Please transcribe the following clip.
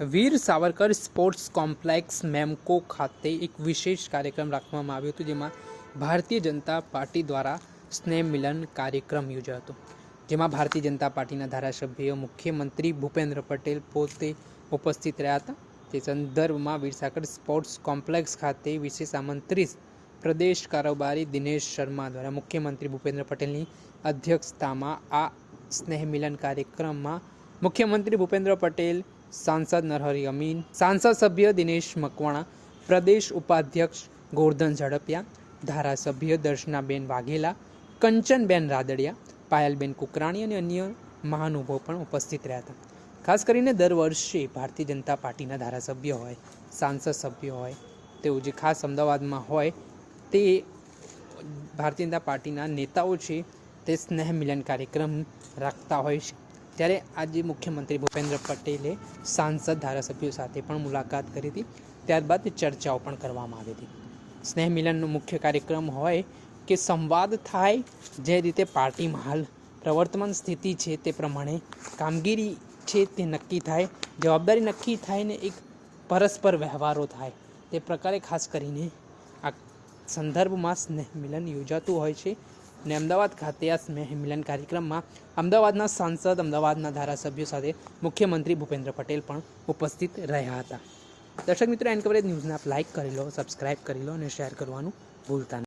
વીર Savarkar sports complex Memco ખાતે એક વિશેષ કાર્યક્રમ રાખવામાં આવ્યો હતો, જેમાં ભારતીય જનતા પાર્ટી દ્વારા સ્નેહ મિલન કાર્યક્રમ યોજાયો હતો, જેમાં ભારતીય જનતા પાર્ટીના ધારાસભ્ય મુખ્યમંત્રી ભૂપેન્દ્ર પટેલ પોતે ઉપસ્થિત રહ્યા હતા। તે સંદર્ભમાં વીર સાવરકર સ્પોર્ટ્સ કોમ્પ્લેક્સ ખાતે વિશેષ આમંત્રિત પ્રદેશ કારોબારી દિનેશ શર્મા દ્વારા મુખ્યમંત્રી ભૂપેન્દ્ર પટેલની અધ્યક્ષતામાં આ સ્નેહ મિલન કાર્યક્રમમાં મુખ્યમંત્રી ભૂપેન્દ્ર પટેલ, सांसद नरहरि अमीन, सांसद सभ्य दिनेश मकवाणा, प्रदेश उपाध्यक्ष गोवर्धन झड़पिया, धारासभ्य दर्शनाबेन वाघेला, कंचनबेन रादड़िया, पायलबेन कुकराणी और अन्य महानुभाव पण उपस्थित रह्या हता। खास करीने दर वर्षे भारतीय जनता पार्टीना धारासभ्य होय, सांसद सभ्य होय, तेओ जे खास अमदावादमां होय ते भारतीय जनता पार्टीना नेताओ छे ते स्नेह मिलन कार्यक्रम राखता होय छे। ત્યારે આજે મુખ્યમંત્રી ભૂપેન્દ્ર પટેલે સાંસદ ધારાસભ્યો સાથે પણ મુલાકાત કરી હતી, ત્યારબાદ ચર્ચાઓ પણ કરવામાં આવી હતી। સ્નેહ મિલનનો મુખ્ય કાર્યક્રમ હોય કે સંવાદ થાય, જે રીતે પાર્ટીમાં હાલ પ્રવર્તમાન સ્થિતિ છે તે પ્રમાણે કામગીરી છે તે નક્કી થાય, જવાબદારી નક્કી થાય ને એક પરસ્પર વ્યવહારો થાય, તે પ્રકારે ખાસ કરીને આ સંદર્ભમાં સ્નેહ મિલન યોજાતું હોય છે। અને અમદાવાદ ખાતે આ સ્નેહ મિલન કાર્યક્રમમાં અમદાવાદના સાંસદ, અમદાવાદના ધારાસભ્યો સાથે મુખ્યમંત્રી ભૂપેન્દ્ર પટેલ પણ ઉપસ્થિત રહ્યા હતા। દર્શક મિત્રો, એન કવરેજ ન્યૂઝને આપ લાઇક કરી લો, સબસ્ક્રાઇબ કરી લો અને શેર કરવાનું ભૂલતા નહીં।